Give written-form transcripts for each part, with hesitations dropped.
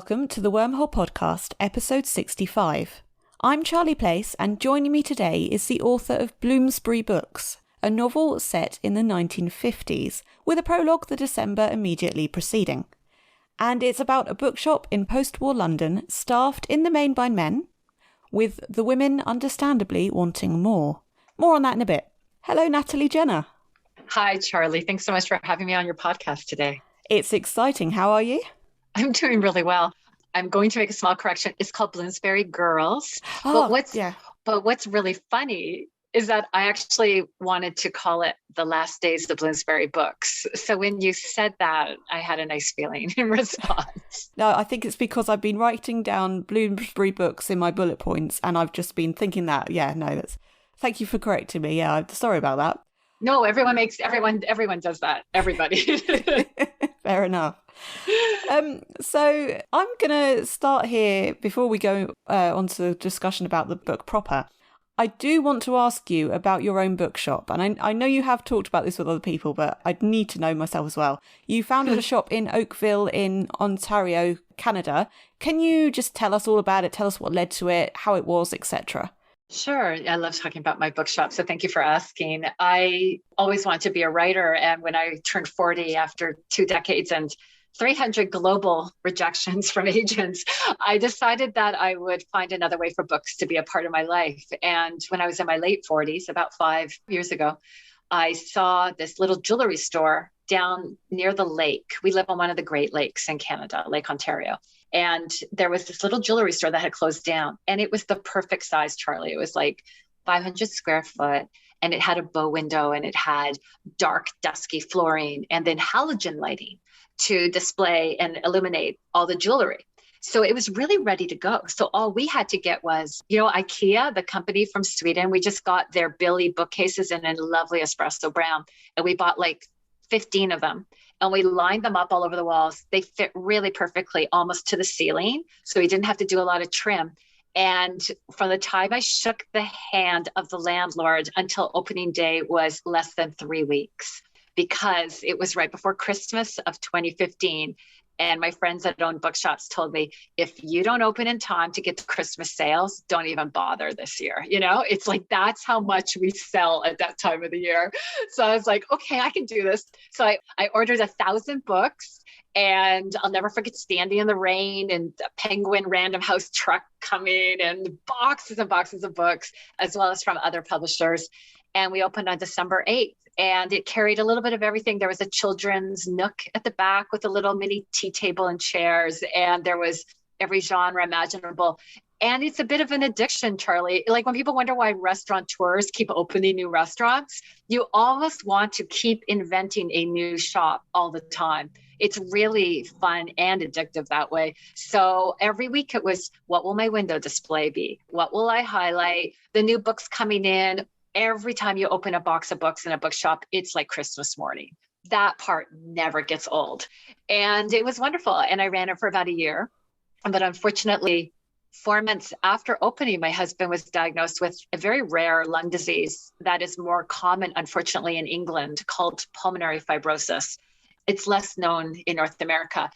welcome to the Wormhole Podcast, episode 65. I'm Charlie Place, and joining me today is the author of Bloomsbury Books, a novel set in the 1950s, with a prologue the December immediately preceding. And it's about a bookshop in post-war London, staffed in the main by men, with the women understandably wanting more. More on that in a bit. Hello, Natalie Jenner. Hi, Charlie. Thanks so much for having me on your podcast today. It's exciting. How are you? I'm doing really well. I'm going to make a small correction. It's called Bloomsbury Girls. Oh, But what's really funny is that I actually wanted to call it The Last Days of Bloomsbury Books. So when you said that, I had a nice feeling in response. No, I think it's because I've been writing down Bloomsbury Books in my bullet points, and I've just been thinking that. Thank you for correcting me. Yeah, I'm sorry about that. No, everyone does that. Everybody. Fair enough. So I'm going to start here before we go on to the discussion about the book proper. I do want to ask you about your own bookshop. And I know you have talked about this with other people, but I'd need to know myself as well. You founded a shop in Oakville in Ontario, Canada. Can you just tell us all about it? Tell us what led to it, how it was, etc.? Sure. I love talking about my bookshop. So thank you for asking. I always wanted to be a writer. And when I turned 40 after 2 decades and 300 global rejections from agents, I decided that I would find another way for books to be a part of my life. And when I was in my late 40s, about 5 years ago, I saw this little jewelry store down near the lake. We live on one of the Great Lakes in Canada, Lake Ontario. And there was this little jewelry store that had closed down. And it was the perfect size, Charlie. It was like 500 square foot. And it had a bow window and it had dark, dusky flooring and then halogen lighting to display and illuminate all the jewelry. So it was really ready to go. So all we had to get was, IKEA, the company from Sweden, we just got their Billy bookcases in a lovely espresso brown. And we bought like 15 of them. And we lined them up all over the walls. They fit really perfectly, almost to the ceiling. So we didn't have to do a lot of trim. And from the time I shook the hand of the landlord until opening day was less than 3 weeks, because it was right before Christmas of 2015. And my friends that own bookshops told me, if you don't open in time to get to Christmas sales, don't even bother this year. It's like, that's how much we sell at that time of the year. So I was like, okay, I can do this. So I ordered 1,000 books, and I'll never forget standing in the rain and a Penguin Random House truck coming and boxes and boxes of books, as well as from other publishers. And we opened on December 8th. And it carried a little bit of everything. There was a children's nook at the back with a little mini tea table and chairs. And there was every genre imaginable. And it's a bit of an addiction, Charlie. Like when people wonder why restaurateurs keep opening new restaurants, you almost want to keep inventing a new shop all the time. It's really fun and addictive that way. So every week it was, what will my window display be? What will I highlight? The new books coming in. Every time you open a box of books in a bookshop, it's like Christmas morning. That part never gets old. And it was wonderful. And I ran it for about a year. But unfortunately, 4 months after opening, my husband was diagnosed with a very rare lung disease that is more common, unfortunately, in England, called pulmonary fibrosis. It's less known in North America.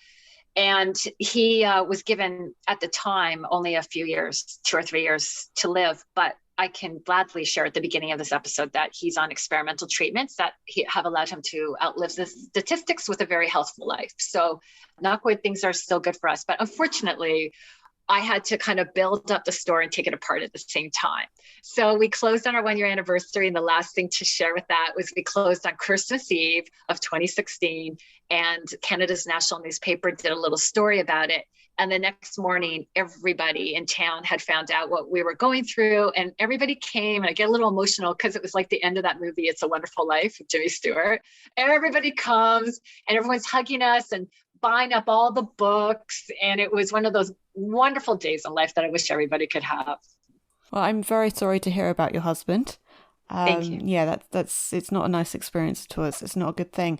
And he was given, at the time, only a few years, 2 or 3 years to live. But I can gladly share at the beginning of this episode that he's on experimental treatments that have allowed him to outlive the statistics with a very healthful life. So knock wood, things are still good for us. But unfortunately, I had to kind of build up the store and take it apart at the same time. So we closed on our 1-year anniversary. And the last thing to share with that was we closed on Christmas Eve of 2016. And Canada's national newspaper did a little story about it. And the next morning, everybody in town had found out what we were going through, and everybody came. And I get a little emotional because it was like the end of that movie, It's a Wonderful Life with Jimmy Stewart. Everybody comes and everyone's hugging us and buying up all the books. And it was one of those wonderful days in life that I wish everybody could have. Well, I'm very sorry to hear about your husband. Thank you. Yeah, it's not a nice experience to us. It's not a good thing.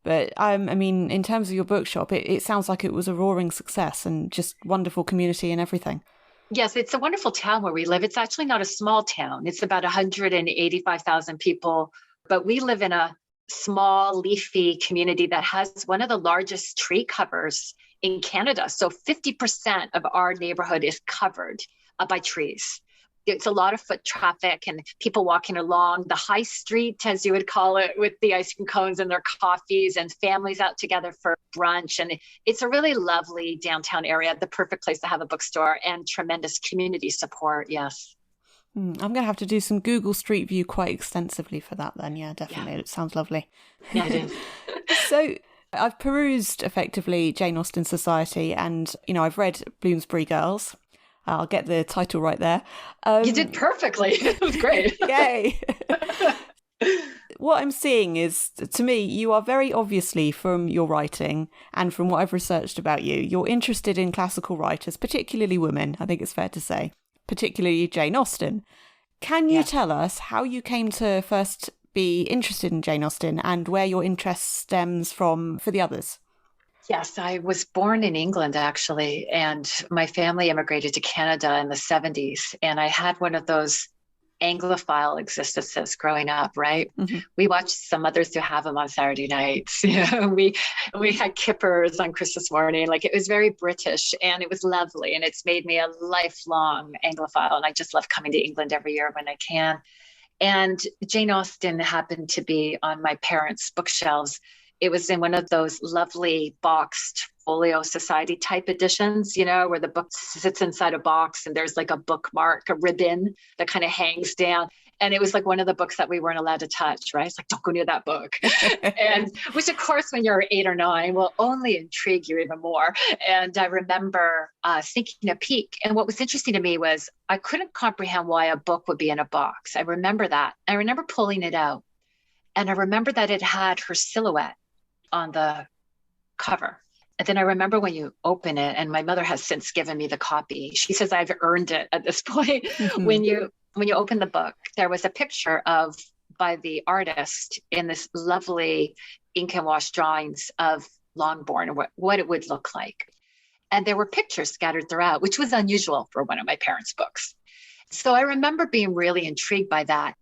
But I mean, in terms of your bookshop, it sounds like it was a roaring success and just wonderful community and everything. Yes, it's a wonderful town where we live. It's actually not a small town. It's about 185,000 people, but we live in a small, leafy community that has one of the largest tree covers in Canada. So 50% of our neighborhood is covered by trees. It's a lot of foot traffic and people walking along the high street, as you would call it, with the ice cream cones and their coffees, and families out together for brunch. And it's a really lovely downtown area, the perfect place to have a bookstore, and tremendous community support. Yes. I'm going to have to do some Google Street View quite extensively for that then. Yeah, definitely. Yeah. It sounds lovely. Yeah, it is. So I've perused effectively Jane Austen Society, and, I've read Bloomsbury Girls. I'll get the title right there. You did perfectly. It was great. Yay. What I'm seeing is, to me, you are very obviously, from your writing and from what I've researched about you, you're interested in classical writers, particularly women, I think it's fair to say, particularly Jane Austen. Can you tell us how you came to first be interested in Jane Austen and where your interest stems from for the others? Yes, I was born in England, actually, and my family immigrated to Canada in the 70s. And I had one of those Anglophile existences growing up, right? Mm-hmm. We watched Some Others Do Have Them on Saturday nights. We had kippers on Christmas morning. Like, it was very British and it was lovely. And it's made me a lifelong Anglophile. And I just love coming to England every year when I can. And Jane Austen happened to be on my parents' bookshelves. It was in one of those lovely boxed folio society type editions, where the book sits inside a box and there's like a bookmark, a ribbon that kind of hangs down. And it was like one of the books that we weren't allowed to touch, right? It's like, don't go near that book. And which, of course, when you're 8 or 9, will only intrigue you even more. And I remember taking a peek. And what was interesting to me was I couldn't comprehend why a book would be in a box. I remember that. I remember pulling it out. And I remember that it had her silhouette on the cover. And then I remember when you open it, and my mother has since given me the copy. She says I've earned it at this point. Mm-hmm. When you open the book, there was a picture by the artist in this lovely ink and wash drawings of Longbourn and what it would look like. And there were pictures scattered throughout, which was unusual for one of my parents' books. So I remember being really intrigued by that.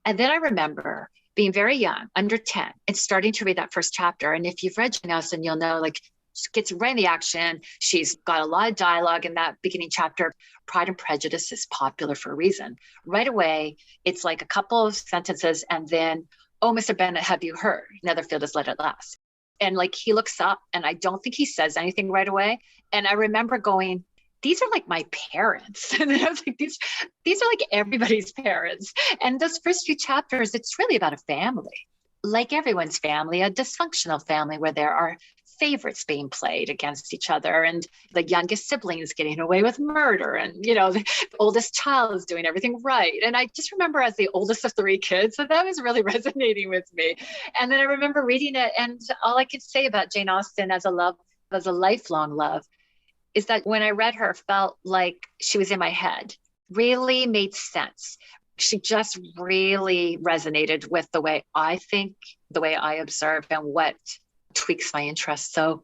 And then I remember being very young, under 10, and starting to read that first chapter. And if you've read Jane Austen, you'll know, like, she gets right in the action. She's got a lot of dialogue in that beginning chapter. Pride and Prejudice is popular for a reason. Right away, it's like a couple of sentences, and then, oh, Mr. Bennet, have you heard? Netherfield has let it last. And like, he looks up, and I don't think he says anything right away. And I remember going, these are like my parents. And I was like, these are like everybody's parents. And those first few chapters, it's really about a family, like everyone's family, a dysfunctional family where there are favorites being played against each other, and the youngest sibling is getting away with murder, and the oldest child is doing everything right. And I just remember, as the oldest of 3 kids, so that was really resonating with me. And then I remember reading it, and all I could say about Jane Austen as a lifelong love, is that when I read her, felt like she was in my head, really made sense. She just really resonated with the way I think, the way I observe, and what tweaks my interest. So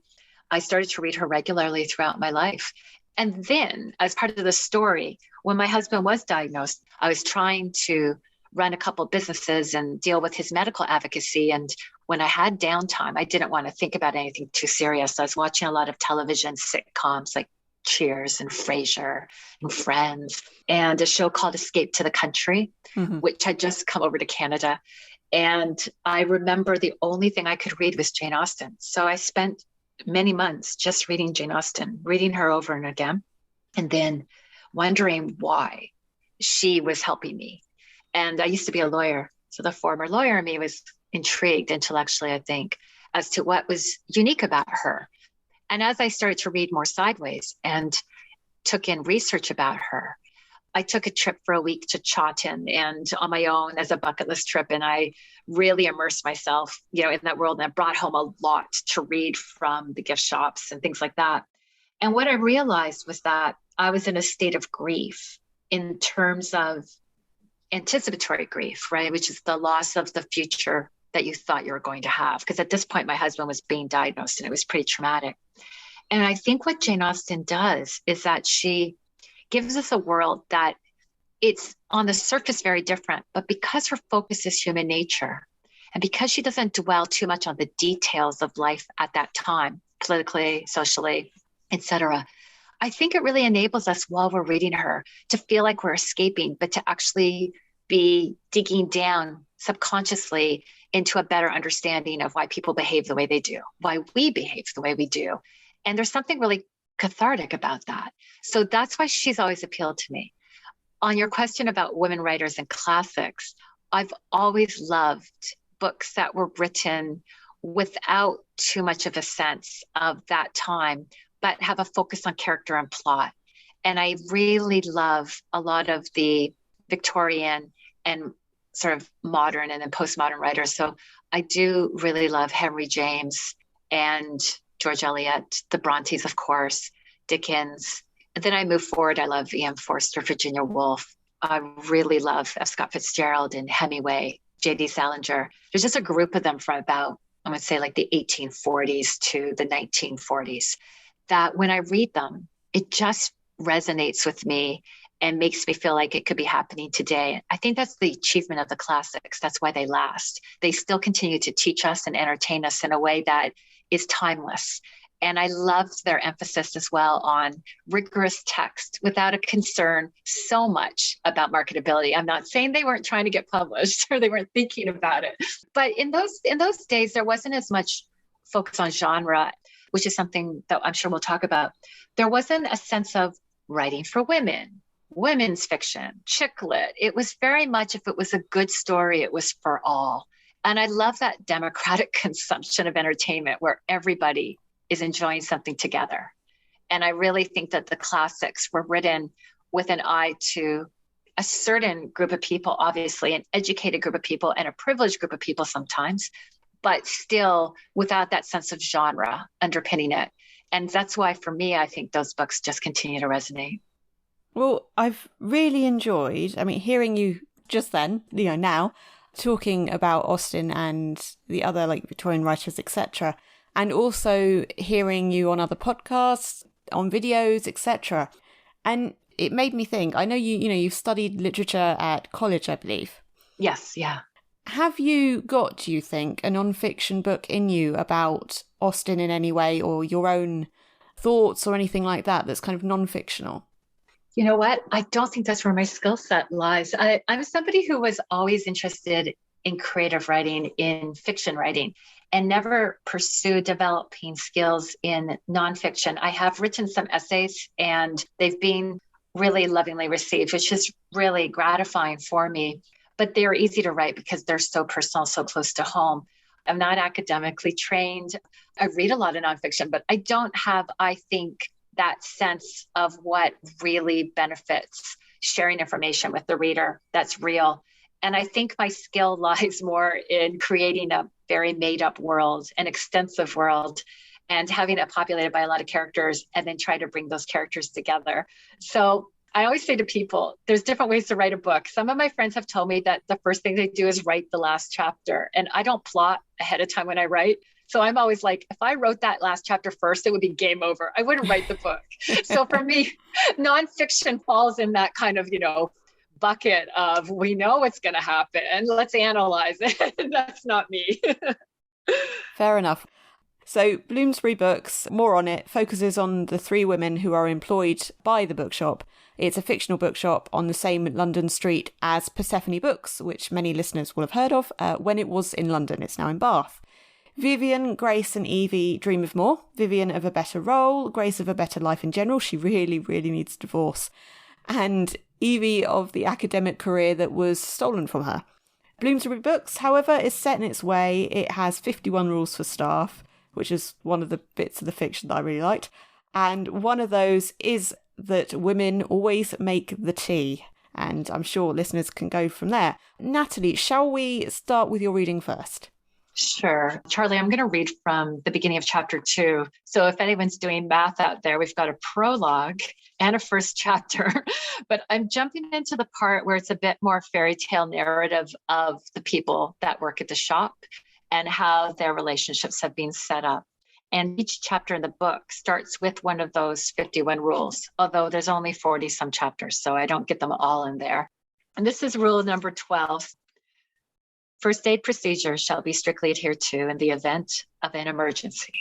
I started to read her regularly throughout my life. And then, as part of the story, when my husband was diagnosed, I was trying to run a couple of businesses and deal with his medical advocacy. And when I had downtime, I didn't want to think about anything too serious. I was watching a lot of television sitcoms like Cheers and Frasier and Friends, and a show called Escape to the Country, mm-hmm. which had just come over to Canada. And I remember the only thing I could read was Jane Austen. So I spent many months just reading Jane Austen, reading her over and again, and then wondering why she was helping me. And I used to be a lawyer. So the former lawyer in me was intrigued intellectually, I think, as to what was unique about her. And as I started to read more sideways and took in research about her, I took a trip for a week to Chawton, and on my own as a bucket list trip. And I really immersed myself, in that world. And I brought home a lot to read from the gift shops and things like that. And what I realized was that I was in a state of grief in terms of anticipatory grief, right? Which is the loss of the future that you thought you were going to have. Because at this point, my husband was being diagnosed, and it was pretty traumatic. And I think what Jane Austen does is that she gives us a world that it's on the surface very different, but because her focus is human nature, and because she doesn't dwell too much on the details of life at that time, politically, socially, etc. I think it really enables us while we're reading her to feel like we're escaping, but to actually be digging down subconsciously into a better understanding of why people behave the way they do, why we behave the way we do. And there's something really cathartic about that. So that's why she's always appealed to me. On your question about women writers and classics, I've always loved books that were written without too much of a sense of that time, but have a focus on character and plot. And I really love a lot of the Victorian and sort of modern and then postmodern writers. So I do really love Henry James and George Eliot, the Brontes, of course, Dickens. And then I move forward. I love E.M. Forster, Virginia Woolf. I really love F. Scott Fitzgerald and Hemingway, J.D. Salinger. There's just a group of them from about, I would say, like the 1840s to the 1940s, that when I read them, it just resonates with me and makes me feel like it could be happening today. I think that's the achievement of the classics. That's why they last. They still continue to teach us and entertain us in a way that is timeless. And I loved their emphasis as well on rigorous text without a concern so much about marketability. I'm not saying they weren't trying to get published or they weren't thinking about it, but in those days, there wasn't as much focus on genre, which is something that I'm sure we'll talk about. There wasn't a sense of writing for women, women's fiction, chick lit. It was very much, if it was a good story, it was for all. And I love that democratic consumption of entertainment where everybody is enjoying something together. And I really think that the classics were written with an eye to a certain group of people, obviously an educated group of people and a privileged group of people sometimes, but still without that sense of genre underpinning it. And that's why, for me, I think those books just continue to resonate. Well, I've really enjoyed, hearing you just then, now, talking about Austen and the other Victorian writers, etc., and also hearing you on other podcasts, on videos, etc. And it made me think, I know you've studied literature at college, I believe. Yes, yeah. Have you got, do you think, a non-fiction book in you about Austen in any way, or your own thoughts or anything like that that's kind of non-fictional? You know what? I don't think that's where my skill set lies. I'm somebody who was always interested in creative writing, in fiction writing, and never pursued developing skills in nonfiction. I have written some essays and they've been really lovingly received, which is really gratifying for me. But they're easy to write because they're so personal, so close to home. I'm not academically trained. I read a lot of nonfiction, but I don't have, I think, that sense of what really benefits sharing information with the reader that's real. And I think my skill lies more in creating a very made up world, an extensive world, and having it populated by a lot of characters and then try to bring those characters together. So I always say to people, there's different ways to write a book. Some of my friends have told me that the first thing they do is write the last chapter. And I don't plot ahead of time when I write. So I'm always like, if I wrote that last chapter first, it would be game over. I wouldn't write the book. So for me, nonfiction falls in that kind of, bucket of, we know what's going to happen. Let's analyze it. That's not me. Fair enough. So Bloomsbury Books, more on it, focuses on the three women who are employed by the bookshop. It's a fictional bookshop on the same London street as Persephone Books, which many listeners will have heard of when it was in London. It's now in Bath. Vivian, Grace and Evie dream of more. Vivian of a better role, Grace of a better life in general. She really, really needs a divorce. And Evie of the academic career that was stolen from her. Bloomsbury Books, however, is set in its way. It has 51 rules for staff, which is one of the bits of the fiction that I really liked. And one of those is that women always make the tea. And I'm sure listeners can go from there. Natalie, shall we start with your reading first? Sure. Charlie, I'm going to read from the beginning of chapter 2. So if anyone's doing math out there, we've got a prologue and a first chapter. But I'm jumping into the part where it's a bit more fairy tale narrative of the people that work at the shop and how their relationships have been set up. And each chapter in the book starts with one of those 51 rules, although there's only 40 some chapters, so I don't get them all in there. And this is rule number 12. First aid procedures shall be strictly adhered to in the event of an emergency.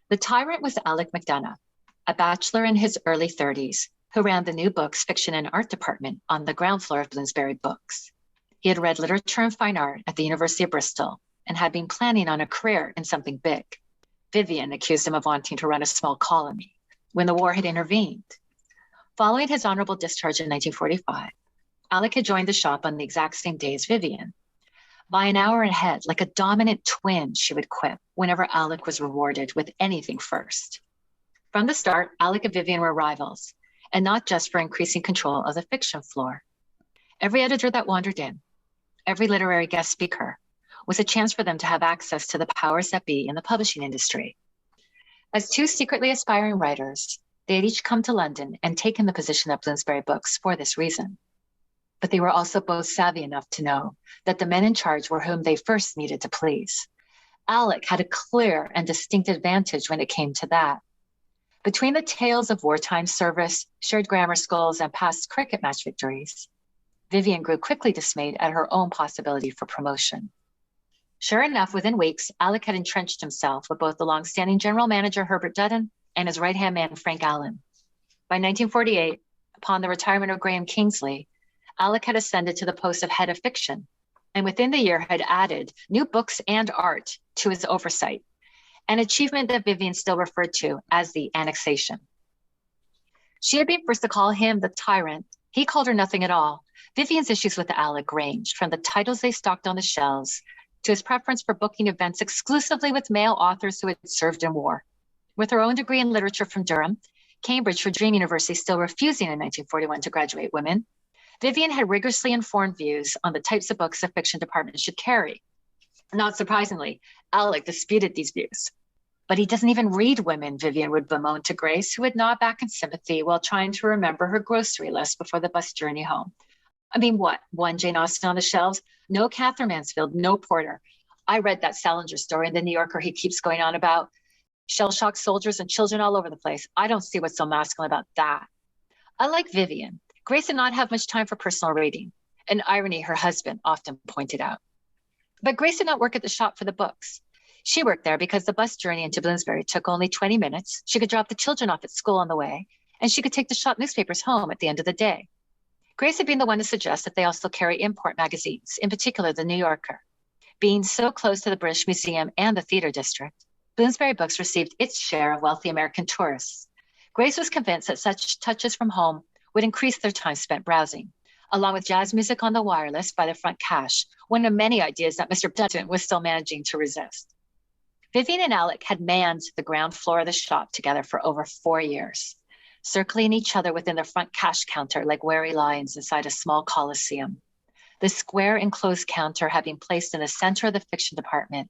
The tyrant was Alec McDonough, a bachelor in his early 30s who ran the new books, fiction, and art department on the ground floor of Bloomsbury Books. He had read literature and fine art at the University of Bristol and had been planning on a career in something big. Vivian accused him of wanting to run a small colony when the war had intervened. Following his honorable discharge in 1945, Alec had joined the shop on the exact same day as Vivian. By an hour ahead, like a dominant twin, she would quip whenever Alec was rewarded with anything first. From the start, Alec and Vivian were rivals, and not just for increasing control of the fiction floor. Every editor that wandered in, every literary guest speaker, was a chance for them to have access to the powers that be in the publishing industry. As two secretly aspiring writers, they had each come to London and taken the position at Bloomsbury Books for this reason. But they were also both savvy enough to know that the men in charge were whom they first needed to please. Alec had a clear and distinct advantage when it came to that. Between the tales of wartime service, shared grammar schools, and past cricket match victories, Vivian grew quickly dismayed at her own possibility for promotion. Sure enough, within weeks, Alec had entrenched himself with both the long-standing general manager Herbert Dutton and his right-hand man Frank Allen. By 1948, upon the retirement of Graham Kingsley, Alec had ascended to the post of head of fiction, and within the year had added new books and art to his oversight, an achievement that Vivian still referred to as the annexation. She had been first to call him the tyrant. He called her nothing at all. Vivian's issues with Alec ranged from the titles they stocked on the shelves to his preference for booking events exclusively with male authors who had served in war. With her own degree in literature from Durham, Cambridge, her dream university, still refusing in 1941 to graduate women, Vivian had rigorously informed views on the types of books the fiction department should carry. Not surprisingly, Alec disputed these views. But he doesn't even read women, Vivian would bemoan to Grace, who would nod back in sympathy while trying to remember her grocery list before the bus journey home. I mean, what? One Jane Austen on the shelves? No Catherine Mansfield, no Porter. I read that Salinger story in the New Yorker he keeps going on about. Shell-shocked soldiers and children all over the place. I don't see what's so masculine about that. Unlike Vivian, Grace did not have much time for personal reading, an irony her husband often pointed out. But Grace did not work at the shop for the books. She worked there because the bus journey into Bloomsbury took only 20 minutes. She could drop the children off at school on the way, and she could take the shop newspapers home at the end of the day. Grace had been the one to suggest that they also carry import magazines, in particular the New Yorker. Being so close to the British Museum and the theater district, Bloomsbury Books received its share of wealthy American tourists. Grace was convinced that such touches from home would increase their time spent browsing, along with jazz music on the wireless by the front cache, one of many ideas that Mr. Dutton was still managing to resist. Vivian and Alec had manned the ground floor of the shop together for over 4 years, circling each other within the front cash counter like wary lions inside a small coliseum. The square enclosed counter had been placed in the center of the fiction department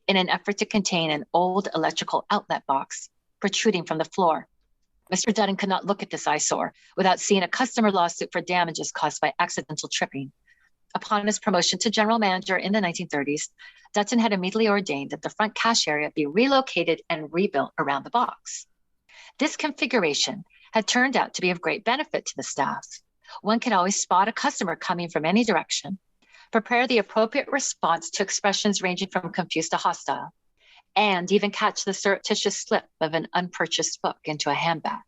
in an effort to contain an old electrical outlet box protruding from the floor. Mr. Dutton could not look at this eyesore without seeing a customer lawsuit for damages caused by accidental tripping. Upon his promotion to general manager in the 1930s, Dutton had immediately ordained that the front cash area be relocated and rebuilt around the box. This configuration had turned out to be of great benefit to the staff. One could always spot a customer coming from any direction, prepare the appropriate response to expressions ranging from confused to hostile, and even catch the surreptitious slip of an unpurchased book into a handbag.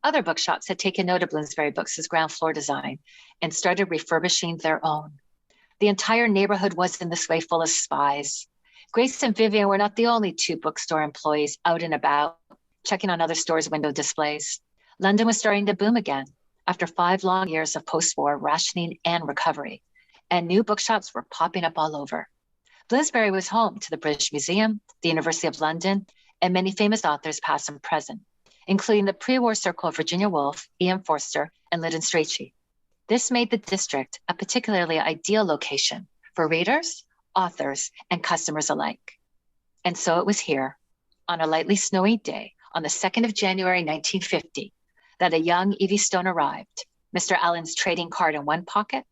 Other bookshops had taken note of Bloomsbury Books' ground floor design and started refurbishing their own. The entire neighborhood was in this way full of spies. Grace and Vivian were not the only two bookstore employees out and about, checking on other stores' window displays. London was starting to boom again after 5 long years of post-war rationing and recovery, and new bookshops were popping up all over. Bloomsbury was home to the British Museum, the University of London, and many famous authors past and present, including the pre-war circle of Virginia Woolf, Ian Forster, and Lyndon Strachey. This made the district a particularly ideal location for readers, authors, and customers alike. And so it was here, on a lightly snowy day, on the 2nd of January, 1950, that a young Evie Stone arrived, Mr. Allen's trading card in one pocket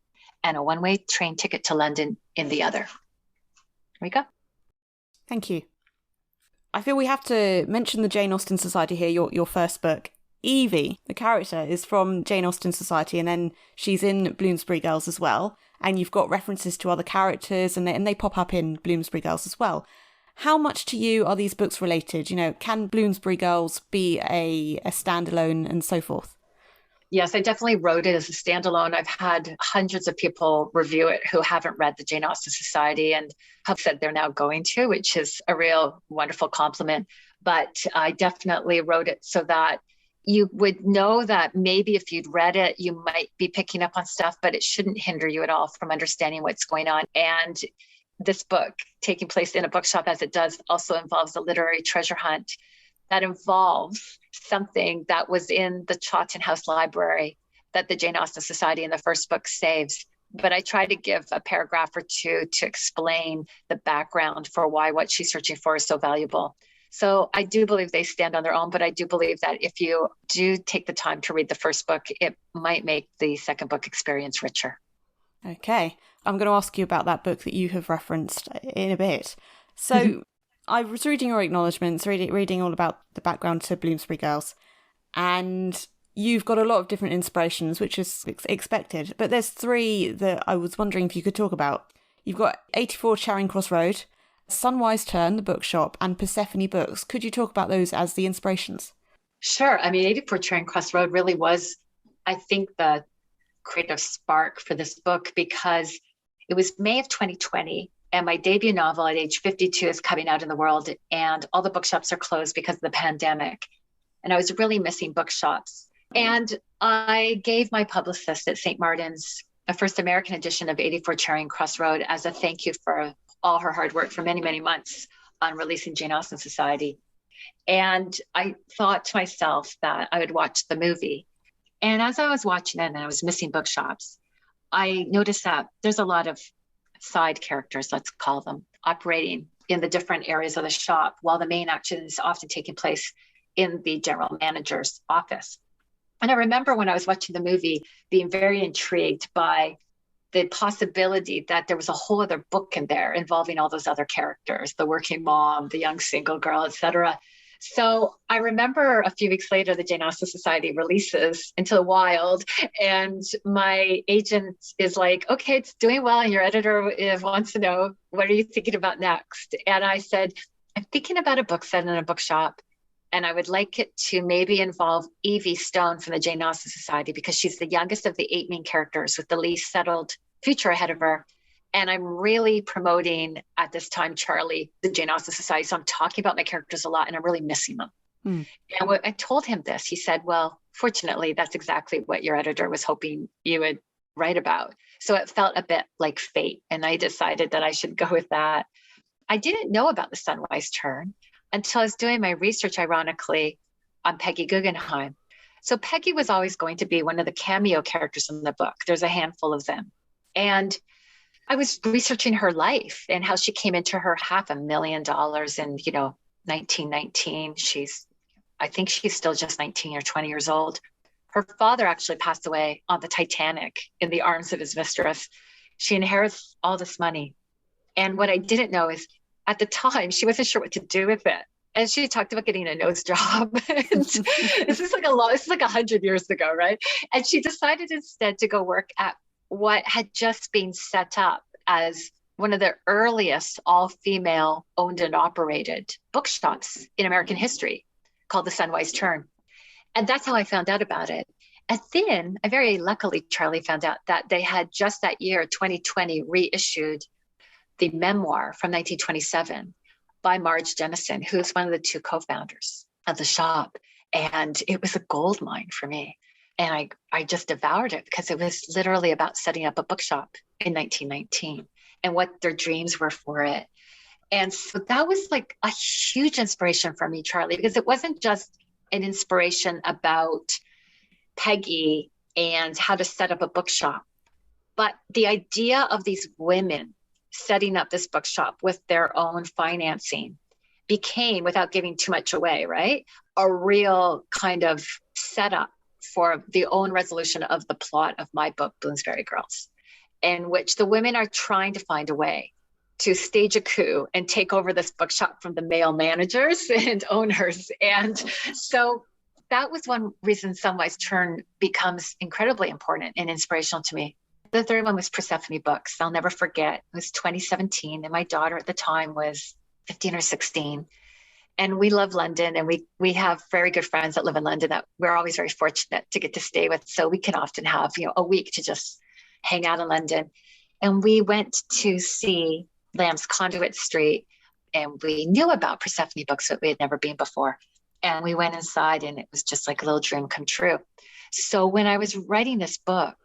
and a one-way train ticket to London in the other. Here we go. Thank you. I feel we have to mention the Jane Austen Society here, your first book. Evie, the character, is from Jane Austen Society, and then she's in Bloomsbury Girls as well. And you've got references to other characters, and they pop up in Bloomsbury Girls as well. How much to you are these books related? Can Bloomsbury Girls be a standalone and so forth? Yes, I definitely wrote it as a standalone. I've had hundreds of people review it who haven't read the Jane Austen Society and have said they're now going to, which is a real wonderful compliment. But I definitely wrote it so that you would know that maybe if you'd read it, you might be picking up on stuff, but it shouldn't hinder you at all from understanding what's going on. And this book, taking place in a bookshop as it does, also involves a literary treasure hunt that involves something that was in the Chawton House Library that the Jane Austen Society in the first book saves. But I try to give a paragraph or two to explain the background for why what she's searching for is so valuable. So I do believe they stand on their own, but I do believe that if you do take the time to read the first book, it might make the second book experience richer. Okay. I'm going to ask you about that book that you have referenced in a bit. So I was reading your acknowledgements, reading all about the background to Bloomsbury Girls, and you've got a lot of different inspirations, which is expected. But there's three that I was wondering if you could talk about. You've got 84 Charing Cross Road, Sunwise Turn, the bookshop, and Persephone Books. Could you talk about those as the inspirations? Sure. I mean, 84 Charing Cross Road really was, I think, the creative spark for this book, because it was May of 2020. And my debut novel at age 52 is coming out in the world, and all the bookshops are closed because of the pandemic. And I was really missing bookshops. And I gave my publicist at St. Martin's a first American edition of 84 Charing Cross Road as a thank you for all her hard work for many, many months on releasing Jane Austen Society. And I thought to myself that I would watch the movie. And as I was watching it and I was missing bookshops, I noticed that there's a lot of side characters, let's call them, operating in the different areas of the shop, while the main action is often taking place in the general manager's office. And I remember when I was watching the movie being very intrigued by the possibility that there was a whole other book in there involving all those other characters, the working mom, the young single girl, etc. So I remember a few weeks later, the Jane Austen Society releases Into the Wild, and my agent is like, okay, it's doing well, and your editor wants to know, what are you thinking about next? And I said, I'm thinking about a book set in a bookshop, and I would like it to maybe involve Evie Stone from the Jane Austen Society, because she's the youngest of the 8 main characters with the least settled future ahead of her. And I'm really promoting at this time, Charlie, the Jane Austen Society. So I'm talking about my characters a lot, and I'm really missing them. And when I told him this, he said, well, fortunately, that's exactly what your editor was hoping you would write about. So it felt a bit like fate. And I decided that I should go with that. I didn't know about the Sunwise Turn until I was doing my research, ironically, on Peggy Guggenheim. So Peggy was always going to be one of the cameo characters in the book. There's a handful of them. And I was researching her life and how she came into her $500,000 in, 1919. I think she's still just 19 or 20 years old. Her father actually passed away on the Titanic in the arms of his mistress. She inherits all this money. And what I didn't know is at the time, she wasn't sure what to do with it. And she talked about getting a nose job. This is like 100 years ago, right? And she decided instead to go work at what had just been set up as one of the earliest all-female owned and operated bookshops in American history, called the Sunwise Turn. And that's how I found out about it. And then I very luckily, Charlie, found out that they had just that year, 2020, reissued the memoir from 1927 by Marge Jemison, who's one of the 2 co-founders of the shop. And it was a gold mine for me. And I just devoured it, because it was literally about setting up a bookshop in 1919 and what their dreams were for it. And so that was like a huge inspiration for me, Charlie, because it wasn't just an inspiration about Peggy and how to set up a bookshop, but the idea of these women setting up this bookshop with their own financing became, without giving too much away, right, a real kind of setup for the own resolution of the plot of my book, Bloomsbury Girls, in which the women are trying to find a way to stage a coup and take over this bookshop from the male managers and owners. And so that was one reason Sunwise Turn becomes incredibly important and inspirational to me. The third one was Persephone Books. I'll never forget. It was 2017, and my daughter at the time was 15 or 16. And we love London, and we have very good friends that live in London that we're always very fortunate to get to stay with. So we can often have, a week to just hang out in London. And we went to see Lamb's Conduit Street, and we knew about Persephone Books, but we had never been before. And we went inside, and it was just like a little dream come true. So when I was writing this book,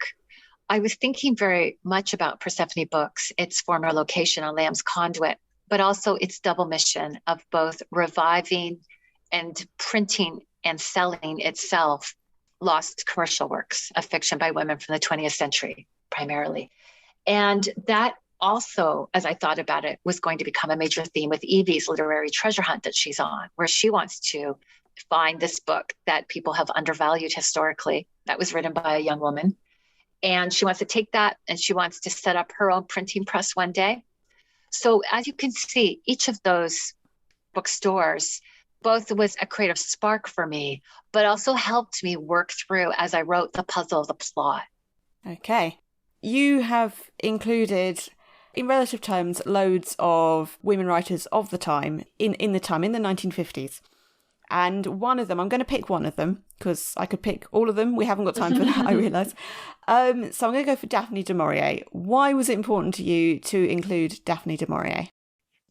I was thinking very much about Persephone Books, its former location on Lamb's Conduit, but also its double mission of both reviving and printing and selling itself lost commercial works of fiction by women from the 20th century, primarily. And that also, as I thought about it, was going to become a major theme with Evie's literary treasure hunt that she's on, where she wants to find this book that people have undervalued historically, that was written by a young woman. And she wants to take that and she wants to set up her own printing press one day. So as you can see, each of those bookstores both was a creative spark for me, but also helped me work through as I wrote the puzzle of the plot. Okay. You have included, in relative terms, loads of women writers of the time, in the 1950s. And one of them, I'm going to pick one of them, because I could pick all of them. We haven't got time for that, I realise. So I'm going to go for Daphne du Maurier. Why was it important to you to include Daphne du Maurier?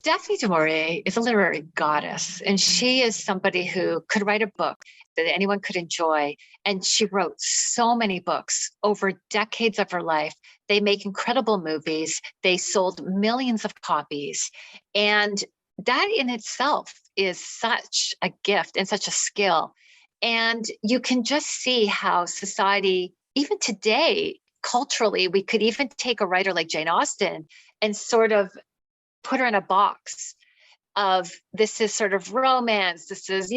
Daphne du Maurier is a literary goddess, and she is somebody who could write a book that anyone could enjoy. And she wrote so many books over decades of her life. They make incredible movies. They sold millions of copies. And that in itself is such a gift and such a skill. And you can just see how society, even today, culturally, we could even take a writer like Jane Austen and sort of put her in a box of this is sort of romance. This is,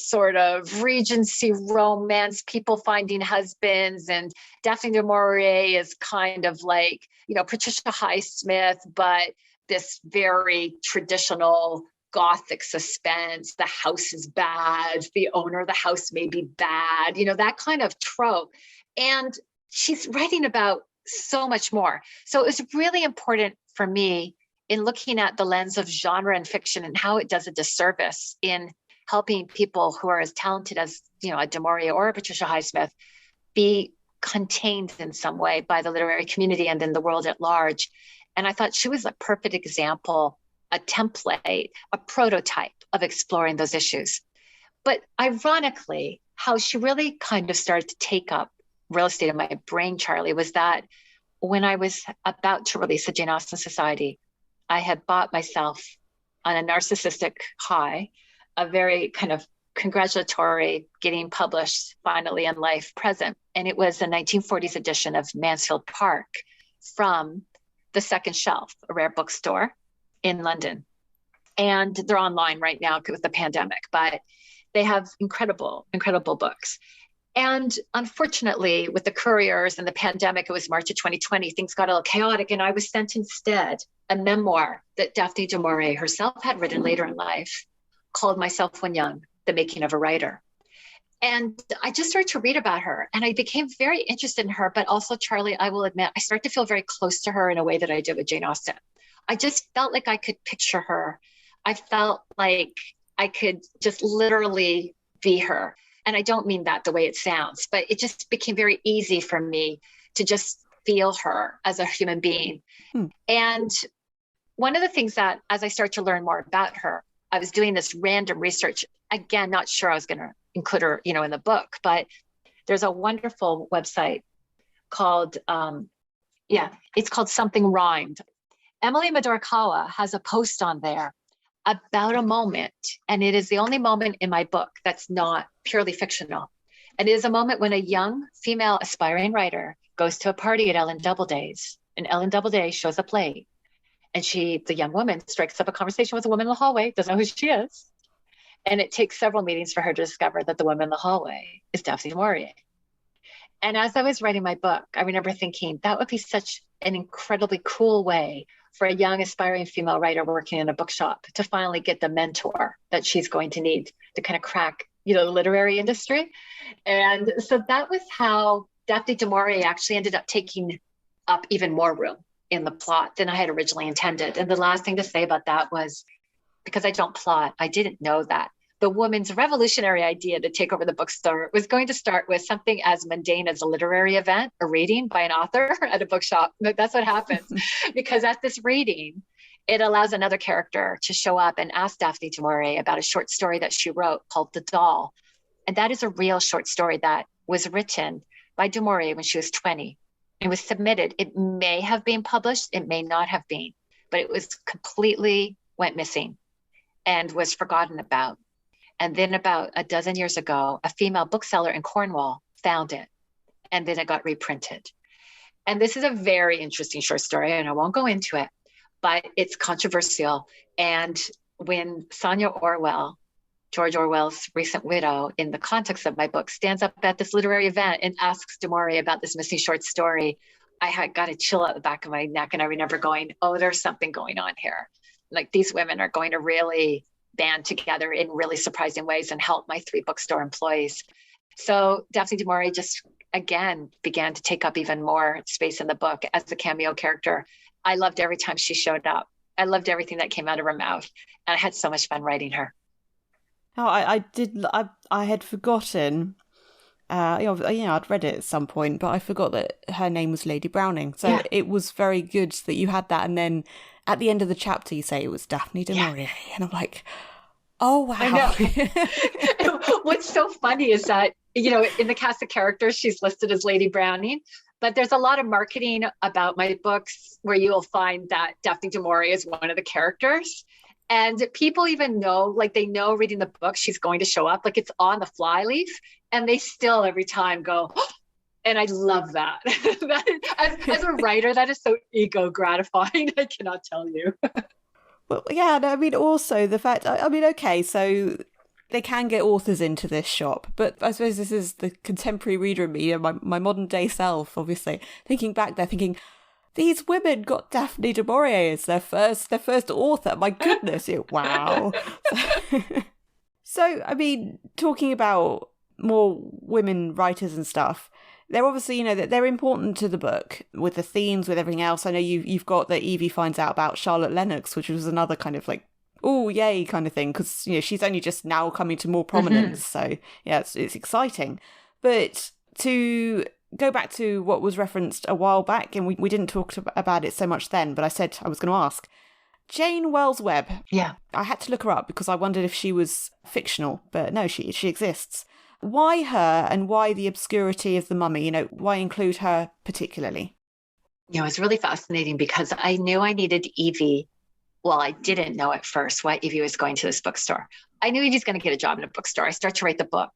sort of Regency romance, people finding husbands. And Daphne du Maurier is kind of like, Patricia Highsmith, but this very traditional Gothic suspense. The house is bad. The owner of the house may be bad, that kind of trope. And she's writing about so much more. So it was really important for me in looking at the lens of genre and fiction and how it does a disservice in helping people who are as talented as, a du Maurier or a Patricia Highsmith be contained in some way by the literary community and in the world at large. And I thought she was a perfect example, a template, a prototype of exploring those issues. But ironically, how she really kind of started to take up real estate in my brain, Charlie, was that when I was about to release the Jane Austen Society, I had bought myself on a narcissistic high, a very kind of congratulatory getting published finally in life present. And it was a 1940s edition of Mansfield Park from the Second Shelf, a rare bookstore in London. And they're online right now with the pandemic, but they have incredible, incredible books. And unfortunately, with the couriers and the pandemic, it was March of 2020, things got a little chaotic. And I was sent instead a memoir that Daphne du Maurier herself had written later in life called Myself When Young, The Making of a Writer. And I just started to read about her and I became very interested in her. But also, Charlie, I will admit, I started to feel very close to her in a way that I did with Jane Austen. I just felt like I could picture her. I felt like I could just literally be her. And I don't mean that the way it sounds, but it just became very easy for me to just feel her as a human being. And one of the things that, as I start to learn more about her, I was doing this random research. Again, not sure I was going to include her, in the book, but there's a wonderful website called, it's called Something Rhymed. Emily Madorkawa has a post on there about a moment, and it is the only moment in my book that's not purely fictional. And it is a moment when a young female aspiring writer goes to a party at Ellen Doubleday's, and Ellen Doubleday shows up late. And the young woman, strikes up a conversation with a woman in the hallway, doesn't know who she is. And it takes several meetings for her to discover that the woman in the hallway is Daphne du Maurier. And as I was writing my book, I remember thinking that would be such an incredibly cool way for a young aspiring female writer working in a bookshop to finally get the mentor that she's going to need to kind of crack, the literary industry. And so that was how Daphne du Maurier actually ended up taking up even more room in the plot than I had originally intended. And the last thing to say about that was because I don't plot. I didn't know that the woman's revolutionary idea to take over the bookstore was going to start with something as mundane as a literary event, a reading by an author at a bookshop. That's what happens. Because at this reading, it allows another character to show up and ask Daphne du Maurier about a short story that she wrote called The Doll. And that is a real short story that was written by du Maurier when she was 20. It was submitted. It may have been published. It may not have been, but it was completely went missing and was forgotten about. And then about a dozen years ago, a female bookseller in Cornwall found it, and then it got reprinted. And this is a very interesting short story, and I won't go into it, but it's controversial. And when Sonia Orwell, George Orwell's recent widow, in the context of my book, stands up at this literary event and asks du Maurier about this missing short story, I had got a chill at the back of my neck, and I remember going, oh, there's something going on here. Like, these women are going to really band together in really surprising ways and help my 3 bookstore employees. So Daphne du Maurier just, again, began to take up even more space in the book as a cameo character. I loved every time she showed up. I loved everything that came out of her mouth. And I had so much fun writing her. Oh, I had forgotten. I'd read it at some point, but I forgot that her name was Lady Browning. So yeah. It was very good that you had that. And then at the end of the chapter, you say it was Daphne du Maurier. Yeah. And I'm like, oh, wow. I know. What's so funny is that, in the cast of characters, she's listed as Lady Browning. But there's a lot of marketing about my books where you'll find that Daphne du Maurier is one of the characters. And people even know, like, they know reading the book, she's going to show up, like it's on the flyleaf, and they still every time go, oh, and I love that. As a writer, that is so ego gratifying. I cannot tell you. Well, yeah, no, I mean, also the fact, okay, so they can get authors into this shop, but I suppose this is the contemporary reader in me, my modern day self, obviously, thinking back there, thinking, these women got Daphne du Maurier as their first author. My goodness, wow. So, I mean, talking about more women writers and stuff, they're obviously, they're important to the book with the themes, with everything else. I know you've got that Evie finds out about Charlotte Lennox, which was another kind of like, oh, yay kind of thing, because, she's only just now coming to more prominence. So, yeah, it's exciting. But to go back to what was referenced a while back, and we didn't talk about it so much then, but I said I was going to ask. Jane Wells Webb. Yeah. I had to look her up because I wondered if she was fictional, but no, she exists. Why her, and why the obscurity of the mummy? Why include her particularly? It's really fascinating because I knew I needed Evie. Well, I didn't know at first why Evie was going to this bookstore. I knew Evie's going to get a job in a bookstore. I start to write the book.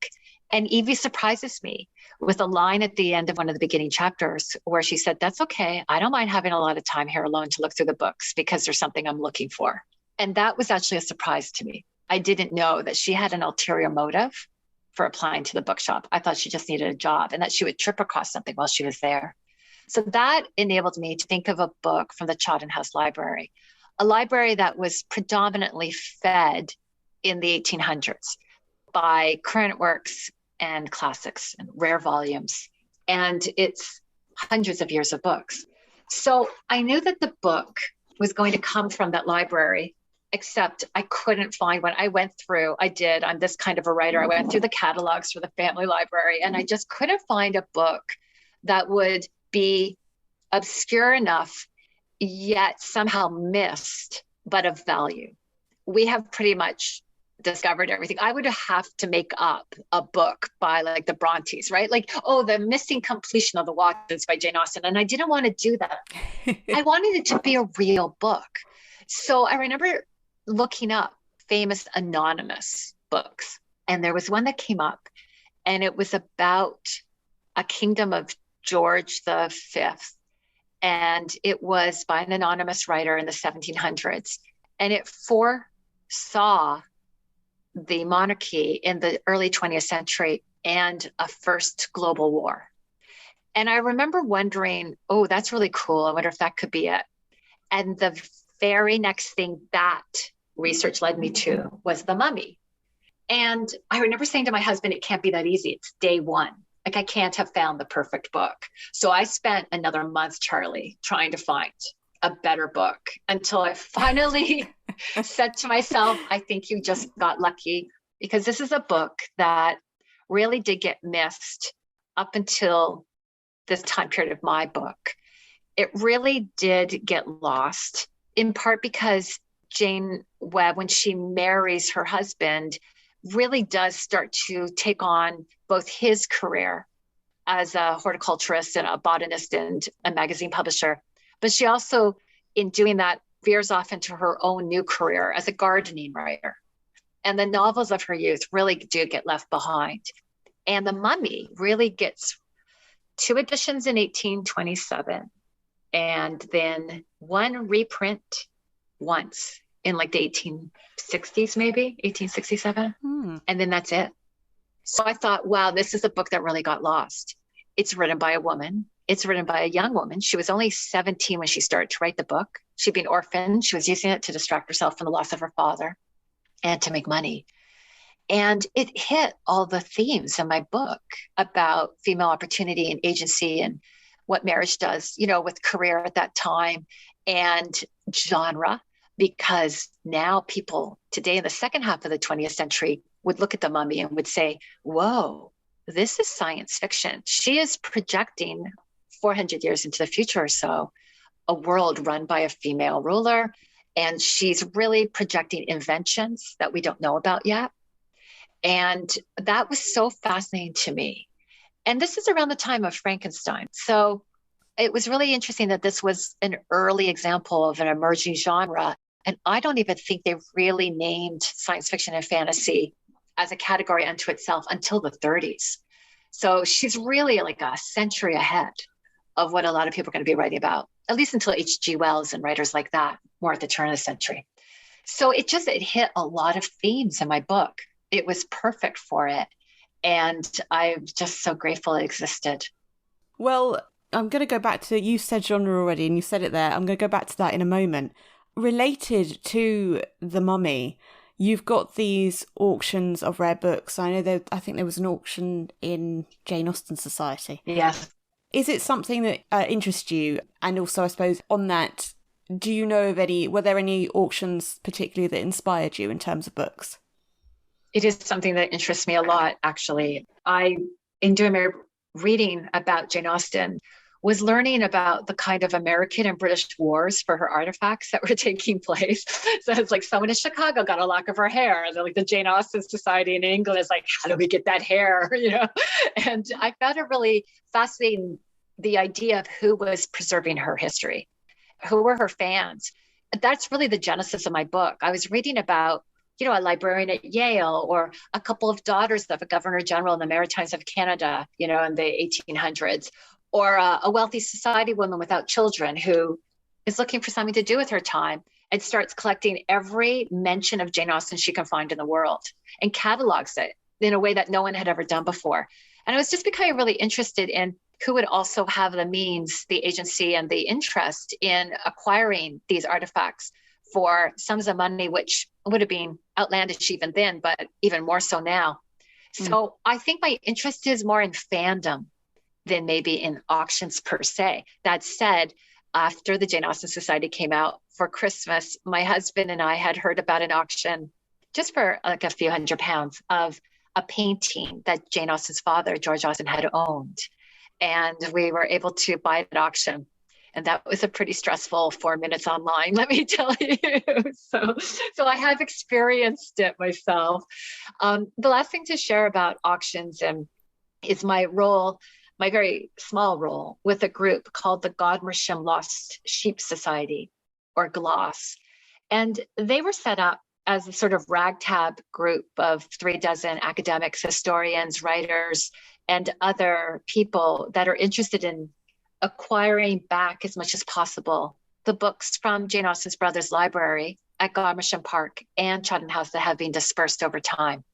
And Evie surprises me with a line at the end of one of the beginning chapters where she said, that's okay. I don't mind having a lot of time here alone to look through the books because there's something I'm looking for. And that was actually a surprise to me. I didn't know that she had an ulterior motive for applying to the bookshop. I thought she just needed a job and that she would trip across something while she was there. So that enabled me to think of a book from the Chawton House Library, a library that was predominantly fed in the 1800s by current works and classics and rare volumes. And it's hundreds of years of books. So I knew that the book was going to come from that library, except I couldn't find one. I'm this kind of a writer. I went through the catalogs for the family library, and I just couldn't find a book that would be obscure enough, yet somehow missed, but of value. We have pretty much discovered everything. I would have to make up a book by like the Brontes, right? Like, the missing completion of the Watsons by Jane Austen. And I didn't want to do that. I wanted it to be a real book. So I remember looking up famous anonymous books. And there was one that came up, and it was about a kingdom of George V. And it was by an anonymous writer in the 1700s. And it foresaw the monarchy in the early 20th century and a first global war. And I remember wondering, oh, that's really cool. I wonder if that could be it. And the very next thing that research led me to was the mummy. And I remember saying to my husband, it can't be that easy. It's day one. Like, I can't have found the perfect book. So I spent another month, Charlie, trying to find a better book until I finally said to myself, I think you just got lucky, because this is a book that really did get missed up until this time period of my book. It really did get lost, in part because Jane Webb, when she marries her husband, really does start to take on both his career as a horticulturist and a botanist and a magazine publisher, but she also, in doing that, veers off into her own new career as a gardening writer. And the novels of her youth really do get left behind. And The Mummy really gets 2 editions in 1827, and then 1 reprint once in like the 1860s, maybe 1867. And then that's it. So I thought, wow, this is a book that really got lost. It's written by a woman. It's written by a young woman. She was only 17 when she started to write the book. She'd been orphaned. She was using it to distract herself from the loss of her father and to make money. And it hit all the themes in my book about female opportunity and agency and what marriage does, you know, with career at that time and genre, because now people today in the second half of the 20th century would look at The Mummy and would say, whoa, this is science fiction. She is projecting 400 years into the future or so, a world run by a female ruler. And she's really projecting inventions that we don't know about yet. And that was so fascinating to me. And this is around the time of Frankenstein. So it was really interesting that this was an early example of an emerging genre. And I don't even think they really named science fiction and fantasy as a category unto itself until the 30s. So she's really like a century ahead of what a lot of people are going to be writing about, at least until H.G. Wells and writers like that, more at the turn of the century. So it hit a lot of themes in my book. It was perfect for it. And I'm just so grateful it existed. Well, I'm going to go back to, you said genre already and you said it there. I'm going to go back to that in a moment. Related to The Mummy, you've got these auctions of rare books. I know I think there was an auction in Jane Austen Society. Yes. Is it something that interests you? And also, I suppose, on that, do you know of were there any auctions particularly that inspired you in terms of books? It is something that interests me a lot, actually. I, in doing my reading about Jane Austen, was learning about the kind of American and British wars for her artifacts that were taking place. So it's like someone in Chicago got a lock of her hair. And like the Jane Austen Society in England is like, how do we get that hair? You know? And I found it really fascinating, the idea of who was preserving her history, who were her fans. That's really the genesis of my book. I was reading about, you know, a librarian at Yale, or a couple of daughters of a governor general in the Maritimes of Canada, you know, in the 1800s, or a wealthy society woman without children who is looking for something to do with her time and starts collecting every mention of Jane Austen she can find in the world and catalogs it in a way that no one had ever done before. And I was just becoming really interested in who would also have the means, the agency, and the interest in acquiring these artifacts for sums of money, which would have been outlandish even then, but even more so now. So I think my interest is more in fandom than maybe in auctions per se. That said, after the Jane Austen Society came out for Christmas, my husband and I had heard about an auction just for like a few £100 of a painting that Jane Austen's father, George Austen, had owned. And we were able to buy it at auction. And that was a pretty stressful 4 minutes online, let me tell you. So I have experienced it myself. The last thing to share about auctions is my role, my very small role, with a group called the Godmersham Lost Sheep Society, or GLOSS. And they were set up as a sort of ragtag group of 36 academics, historians, writers, and other people that are interested in acquiring back as much as possible the books from Jane Austen's brother's library at Godmersham Park and Chawton House that have been dispersed over time.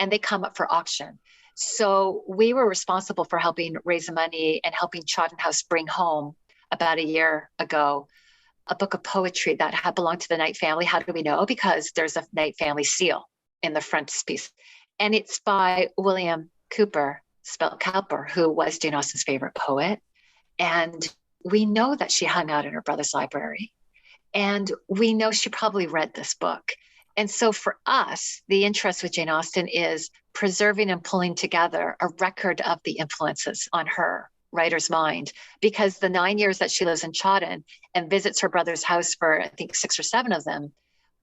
And they come up for auction. So we were responsible for helping raise the money and helping Chawton House bring home, about a year ago, a book of poetry that had belonged to the Knight family. How do we know? Because there's a Knight family seal in the frontispiece. And it's by William Cowper, spelled Cowper, who was Jane Austen's favorite poet. And we know that she hung out in her brother's library. And we know she probably read this book. And so for us, the interest with Jane Austen is preserving and pulling together a record of the influences on her writer's mind, because the 9 years that she lives in Chawton and visits her brother's house for, I think, 6 or 7 of them,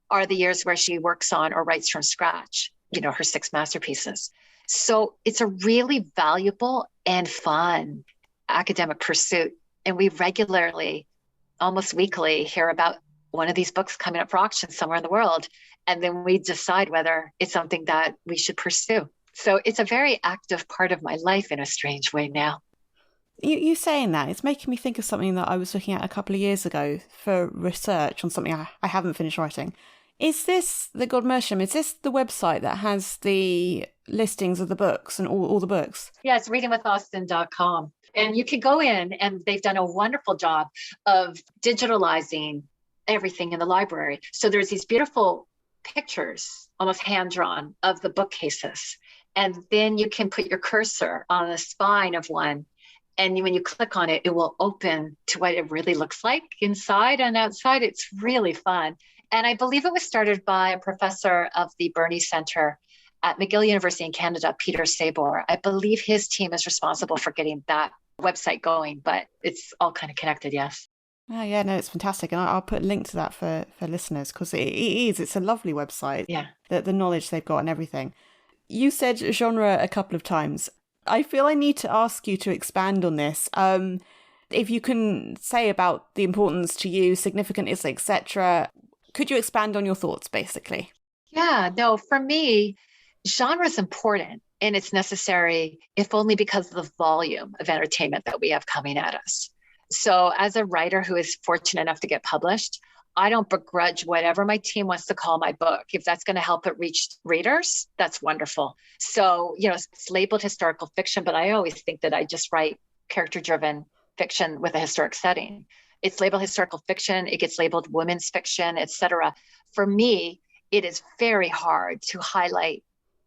are the years where she works on or writes from scratch, her 6 masterpieces. So it's a really valuable and fun academic pursuit. And we regularly, almost weekly, hear about one of these books coming up for auction somewhere in the world. And then we decide whether it's something that we should pursue. So it's a very active part of my life in a strange way now. You saying that, it's making me think of something that I was looking at a couple of years ago for research on something I haven't finished writing. Is this the Godmersham? Is this the website that has the listings of the books and all the books? Yeah, it's readingwithaustin.com. And you can go in, and they've done a wonderful job of digitalizing everything in the library. So there's these beautiful pictures, almost hand-drawn, of the bookcases. And then you can put your cursor on the spine of one. And when you click on it, it will open to what it really looks like inside and outside. It's really fun. And I believe it was started by a professor of the Burney Center at McGill University in Canada, Peter Sabor. I believe his team is responsible for getting that website going, but it's all kind of connected, yes. Oh, yeah, no, it's fantastic. And I'll put a link to that for listeners, because it's a lovely website. Yeah. The knowledge they've got and everything. You said genre a couple of times. I feel I need to ask you to expand on this. If you can say about the importance to you, significance, etc. Could you expand on your thoughts, basically? Yeah, no, for me, genre is important, and it's necessary, if only because of the volume of entertainment that we have coming at us. So as a writer who is fortunate enough to get published, I don't begrudge whatever my team wants to call my book. If that's going to help it reach readers, that's wonderful. So, it's labeled historical fiction, but I always think that I just write character-driven fiction with a historic setting. It's labeled historical fiction. It gets labeled women's fiction, etc. For me, it is very hard to highlight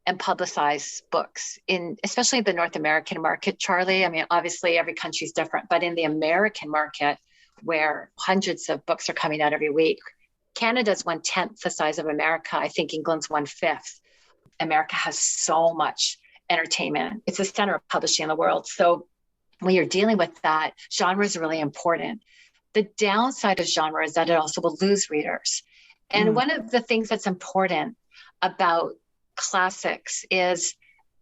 and publicize books especially the North American market, Charlie. I mean, obviously every country is different, but in the American market, where hundreds of books are coming out every week, Canada's 1/10 the size of America. I think England's 1/5. America has so much entertainment. It's the center of publishing in the world. So when you're dealing with that, genre is really important. The downside of genre is that it also will lose readers. And one of the things that's important about classics is,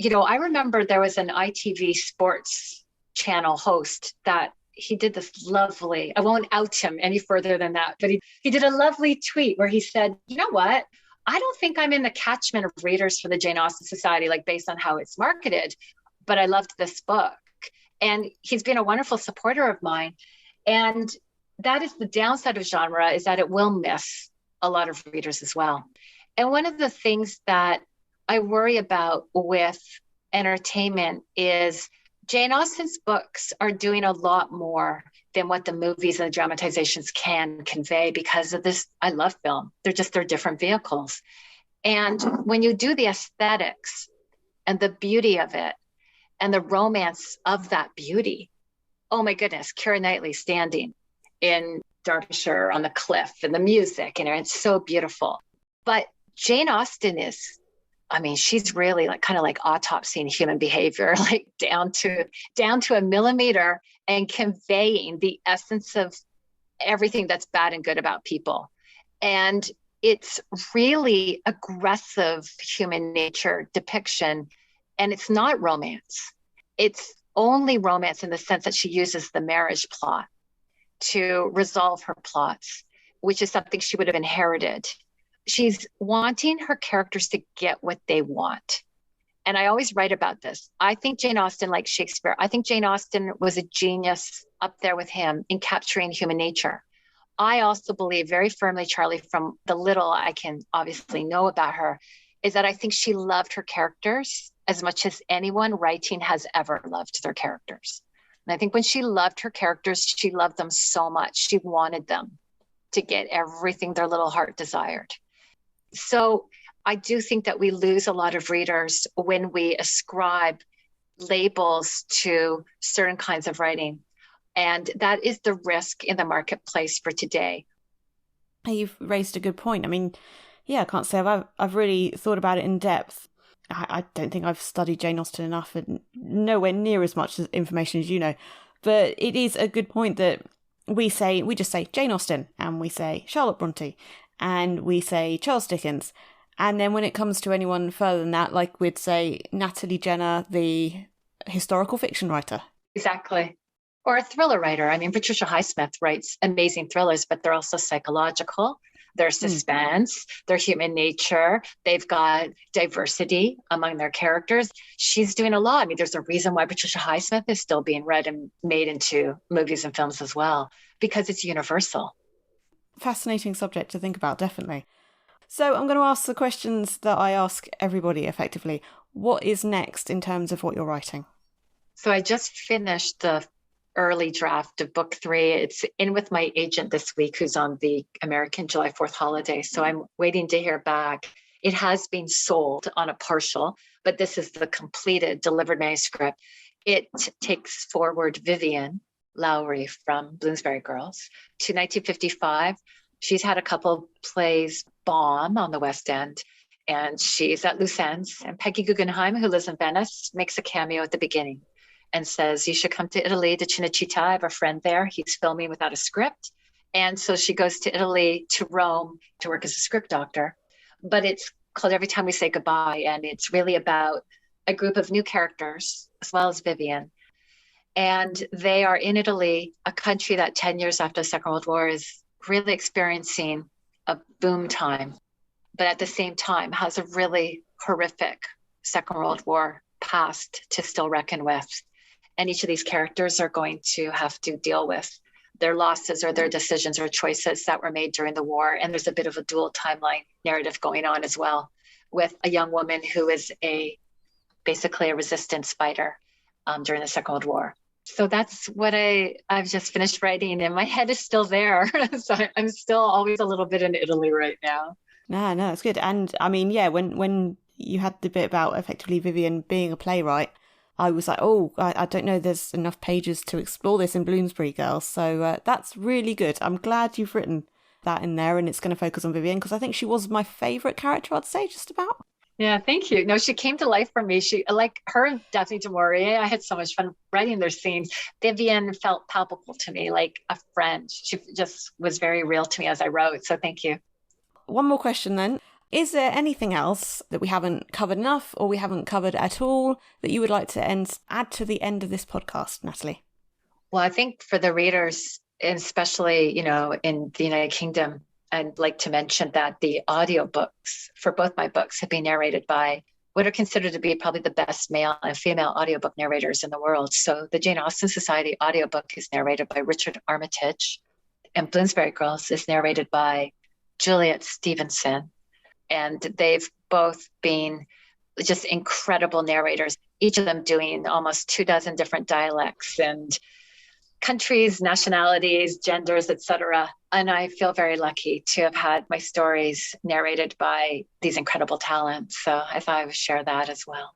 I remember there was an ITV sports channel host that he did this lovely, I won't out him any further than that, but he did a lovely tweet where he said, you know what? I don't think I'm in the catchment of readers for the Jane Austen Society, like based on how it's marketed, but I loved this book. And he's been a wonderful supporter of mine. And that is the downside of genre, is that it will miss a lot of readers as well. And one of the things that I worry about with entertainment is Jane Austen's books are doing a lot more than what the movies and the dramatizations can convey because of this. I love film. They're different vehicles. And when you do the aesthetics and the beauty of it and the romance of that beauty, oh my goodness, Keira Knightley standing in Derbyshire on the cliff and the music, it's so beautiful. But Jane Austen is, she's really kind of like autopsying human behavior, like down to a millimeter, and conveying the essence of everything that's bad and good about people. And it's really aggressive human nature depiction. And it's not romance. It's only romance in the sense that she uses the marriage plot to resolve her plots, which is something she would have inherited. She's wanting her characters to get what they want. And I always write about this. I think Jane Austen, like Shakespeare, I think Jane Austen was a genius up there with him in capturing human nature. I also believe very firmly, Charlie, from the little I can obviously know about her, is that I think she loved her characters as much as anyone writing has ever loved their characters. And I think when she loved her characters, she loved them so much. She wanted them to get everything their little heart desired. So I do think that we lose a lot of readers when we ascribe labels to certain kinds of writing. And that is the risk in the marketplace for today. You've raised a good point. I mean, yeah, I can't say I've really thought about it in depth. I don't think I've studied Jane Austen enough, and nowhere near as much information as you know. But it is a good point that we just say Jane Austen, and we say Charlotte Bronte, and we say Charles Dickens. And then when it comes to anyone further than that, like we'd say Natalie Jenner, the historical fiction writer. Exactly. Or a thriller writer. I mean, Patricia Highsmith writes amazing thrillers, but they're also psychological. They're suspense, they're human nature. They've got diversity among their characters. She's doing a lot. I mean, there's a reason why Patricia Highsmith is still being read and made into movies and films as well, because it's universal. Fascinating subject to think about, definitely. So I'm going to ask the questions that I ask everybody effectively. What is next in terms of what you're writing? So I just finished the early draft of book 3. It's in with my agent this week, who's on the American July 4th holiday. So I'm waiting to hear back. It has been sold on a partial, but this is the completed, delivered manuscript. It takes forward Vivian Lowry from Bloomsbury Girls to 1955. She's had a couple plays bomb on the West End, and she's at loose ends. And Peggy Guggenheim, who lives in Venice, makes a cameo at the beginning and says, you should come to Italy, to Cinecittà. I have a friend there. He's filming without a script. And so she goes to Italy, to Rome, to work as a script doctor. But it's called Every Time We Say Goodbye. And it's really about a group of new characters, as well as Vivian. And they are in Italy, a country that 10 years after the Second World War is really experiencing a boom time, but at the same time has a really horrific Second World War past to still reckon with. And each of these characters are going to have to deal with their losses or their decisions or choices that were made during the war. And there's a bit of a dual timeline narrative going on as well, with a young woman who is basically a resistance fighter during the Second World War. So that's what I've just finished writing, and my head is still there. So I'm still always a little bit in Italy right now. No, it's good. And I mean, yeah, when you had the bit about effectively Vivian being a playwright, I was like, I don't know, there's enough pages to explore this in Bloomsbury Girls. So that's really good. I'm glad you've written that in there, and it's going to focus on Vivian, because I think she was my favourite character, I'd say, just about. Yeah, thank you. No, she came to life for me. She, like her and Daphne du Maurier, I had so much fun writing their scenes. Vivian felt palpable to me, like a friend. She just was very real to me as I wrote. So thank you. One more question then. Is there anything else that we haven't covered enough, or we haven't covered at all, that you would like to add to the end of this podcast, Natalie? Well, I think for the readers, and especially, in the United Kingdom, I'd like to mention that the audiobooks for both my books have been narrated by what are considered to be probably the best male and female audiobook narrators in the world. So the Jane Austen Society audiobook is narrated by Richard Armitage, and Bloomsbury Girls is narrated by Juliet Stevenson. And they've both been just incredible narrators, each of them doing almost 24 different dialects and countries, nationalities, genders, etc. And I feel very lucky to have had my stories narrated by these incredible talents. So I thought I would share that as well.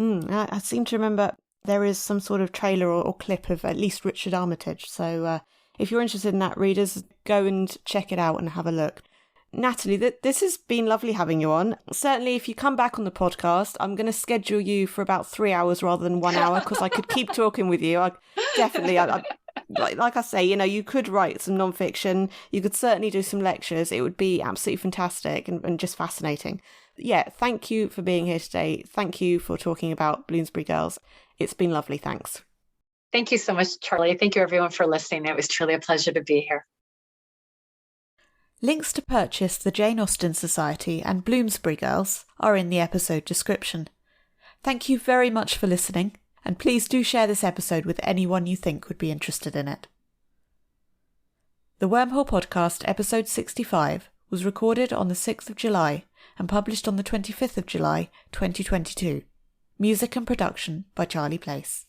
I seem to remember there is some sort of trailer or clip of at least Richard Armitage. So if you're interested in that, readers, go and check it out and have a look. Natalie, this has been lovely having you on. Certainly, if you come back on the podcast, I'm going to schedule you for about 3 hours rather than 1 hour, because I could keep talking with you. Like I say, you could write some non-fiction. You could certainly do some lectures. It would be absolutely fantastic and just fascinating. Yeah, thank you for being here today. Thank you for talking about Bloomsbury Girls. It's been lovely. Thanks. Thank you so much, Charlie. Thank you, everyone, for listening. It was truly a pleasure to be here. Links to purchase the Jane Austen Society and Bloomsbury Girls are in the episode description. Thank you very much for listening, and please do share this episode with anyone you think would be interested in it. The Wormhole Podcast, episode 65, was recorded on the 6th of July and published on the 25th of July, 2022. Music and production by Charlie Place.